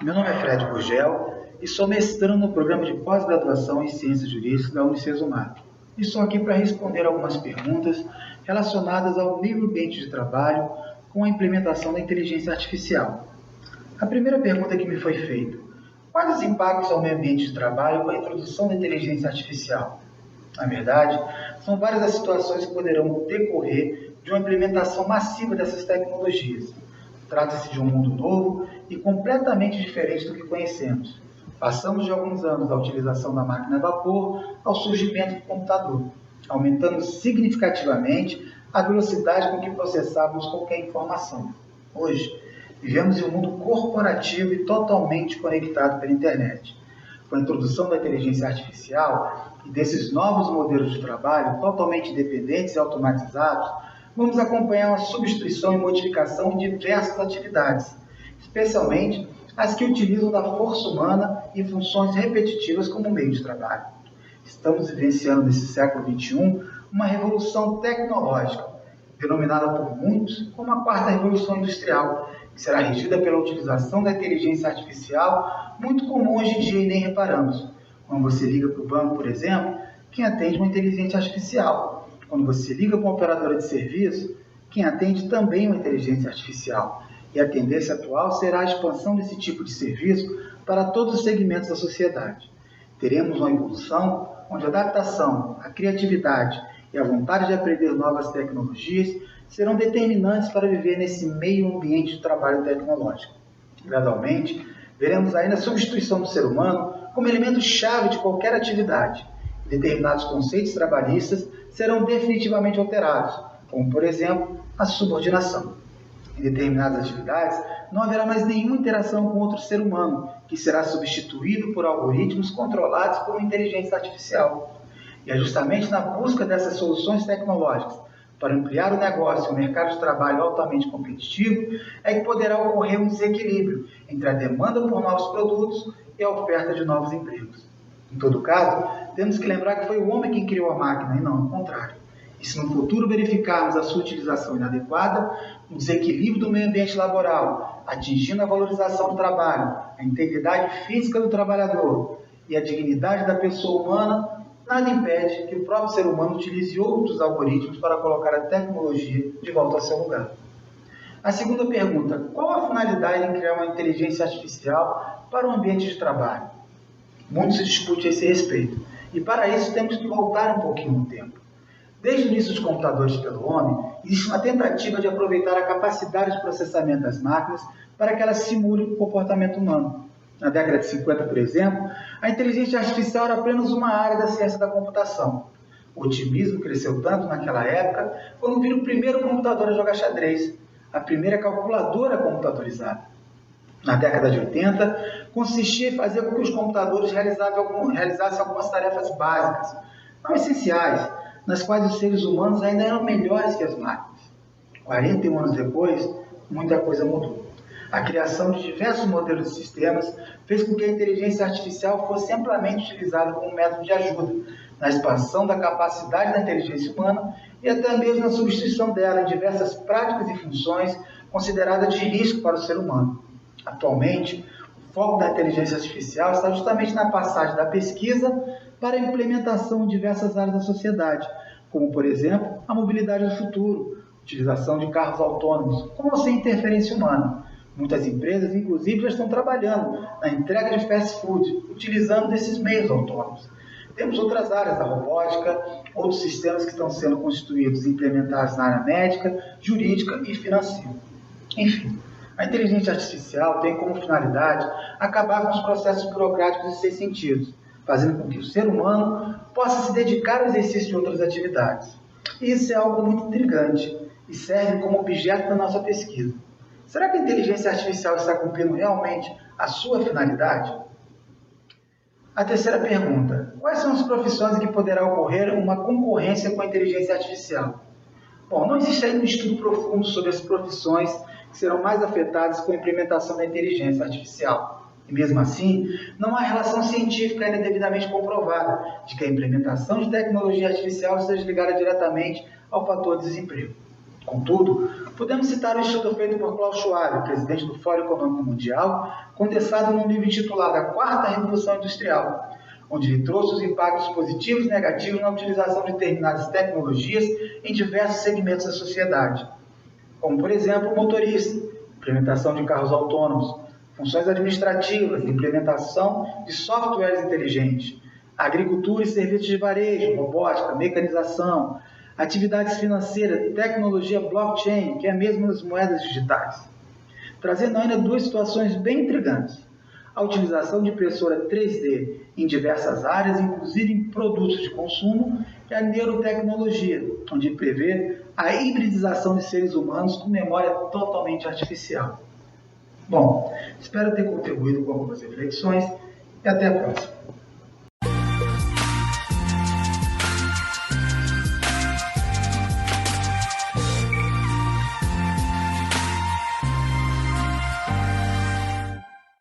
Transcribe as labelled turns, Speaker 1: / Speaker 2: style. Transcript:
Speaker 1: Meu nome é Fred Gurgel e sou mestrando no programa de pós-graduação em Ciências Jurídicas da Unicesumar. E estou aqui para responder algumas perguntas relacionadas ao meio ambiente de trabalho com a implementação da inteligência artificial. A primeira pergunta que me foi feita: quais os impactos ao meio ambiente de trabalho com a introdução da inteligência artificial? Na verdade, são várias as situações que poderão decorrer de uma implementação massiva dessas tecnologias. Trata-se de um mundo novo e completamente diferente do que conhecemos. Passamos de alguns anos da utilização da máquina a vapor ao surgimento do computador, aumentando significativamente a velocidade com que processávamos qualquer informação. Hoje, vivemos em um mundo corporativo e totalmente conectado pela internet. Com a introdução da inteligência artificial e desses novos modelos de trabalho totalmente independentes e automatizados, vamos acompanhar uma substituição e modificação de diversas atividades, especialmente as que utilizam da força humana e funções repetitivas como meio de trabalho. Estamos vivenciando nesse século XXI uma revolução tecnológica, denominada por muitos como a quarta revolução industrial, que será regida pela utilização da inteligência artificial, muito comum hoje em dia e nem reparamos. Quando você liga para o banco, por exemplo, quem atende uma inteligência artificial. Quando você liga para uma operadora de serviço, quem atende também uma inteligência artificial. E a tendência atual será a expansão desse tipo de serviço para todos os segmentos da sociedade. Teremos uma evolução onde a adaptação, a criatividade e a vontade de aprender novas tecnologias serão determinantes para viver nesse meio ambiente de trabalho tecnológico. Gradualmente, veremos ainda a substituição do ser humano como elemento-chave de qualquer atividade. Determinados conceitos trabalhistas serão definitivamente alterados, como, por exemplo, a subordinação. Em determinadas atividades, não haverá mais nenhuma interação com outro ser humano, que será substituído por algoritmos controlados por uma inteligência artificial. E é justamente na busca dessas soluções tecnológicas para ampliar o negócio e o mercado de trabalho altamente competitivo é que poderá ocorrer um desequilíbrio entre a demanda por novos produtos e a oferta de novos empregos. Em todo caso, temos que lembrar que foi o homem quem criou a máquina e não o contrário. E se no futuro verificarmos a sua utilização inadequada, o desequilíbrio do meio ambiente laboral, atingindo a valorização do trabalho, a integridade física do trabalhador e a dignidade da pessoa humana, nada impede que o próprio ser humano utilize outros algoritmos para colocar a tecnologia de volta ao seu lugar. A segunda pergunta: qual a finalidade em criar uma inteligência artificial para o ambiente de trabalho? Muito se discute a esse respeito, e para isso temos que voltar um pouquinho no tempo. Desde o início dos computadores pelo homem, existe uma tentativa de aproveitar a capacidade de processamento das máquinas para que elas simulem o comportamento humano. Na década de 50, por exemplo, a inteligência artificial era apenas uma área da ciência da computação. O otimismo cresceu tanto naquela época quando viram o primeiro computador a jogar xadrez, a primeira calculadora computadorizada. Na década de 80, consistia em fazer com que os computadores realizassem algumas tarefas básicas, não essenciais, nas quais os seres humanos ainda eram melhores que as máquinas. 41 anos depois, muita coisa mudou. A criação de diversos modelos de sistemas fez com que a inteligência artificial fosse amplamente utilizada como método de ajuda na expansão da capacidade da inteligência humana e até mesmo na substituição dela em diversas práticas e funções consideradas de risco para o ser humano. Atualmente, o foco da inteligência artificial está justamente na passagem da pesquisa para a implementação em diversas áreas da sociedade, como, por exemplo, a mobilidade do futuro, utilização de carros autônomos, com ou sem interferência humana. Muitas empresas, inclusive, já estão trabalhando na entrega de fast food, utilizando desses meios autônomos. Temos outras áreas da robótica, outros sistemas que estão sendo constituídos e implementados na área médica, jurídica e financeira. Enfim, a inteligência artificial tem como finalidade acabar com os processos burocráticos e sem sentidos, fazendo com que o ser humano possa se dedicar ao exercício de outras atividades. E isso é algo muito intrigante e serve como objeto da nossa pesquisa. Será que a inteligência artificial está cumprindo realmente a sua finalidade? A terceira pergunta: quais são as profissões em que poderá ocorrer uma concorrência com a inteligência artificial? Bom, não existe ainda um estudo profundo sobre as profissões que serão mais afetadas com a implementação da inteligência artificial. E mesmo assim, não há relação científica ainda devidamente comprovada de que a implementação de tecnologia artificial esteja ligada diretamente ao fator desemprego. Contudo, podemos citar o estudo feito por Klaus Schwab, presidente do Fórum Econômico Mundial, condensado num livro intitulado A Quarta Revolução Industrial, onde ele trouxe os impactos positivos e negativos na utilização de determinadas tecnologias em diversos segmentos da sociedade, como, por exemplo, o motorista, implementação de carros autônomos, funções administrativas, implementação de softwares inteligentes, agricultura e serviços de varejo, robótica, mecanização, atividades financeiras, tecnologia blockchain, que é a mesma das moedas digitais. Trazendo ainda duas situações bem intrigantes. A utilização de impressora 3D em diversas áreas, inclusive em produtos de consumo, e a neurotecnologia, onde prevê a hibridização de seres humanos com memória totalmente artificial. Bom, espero ter contribuído com algumas reflexões e até a próxima.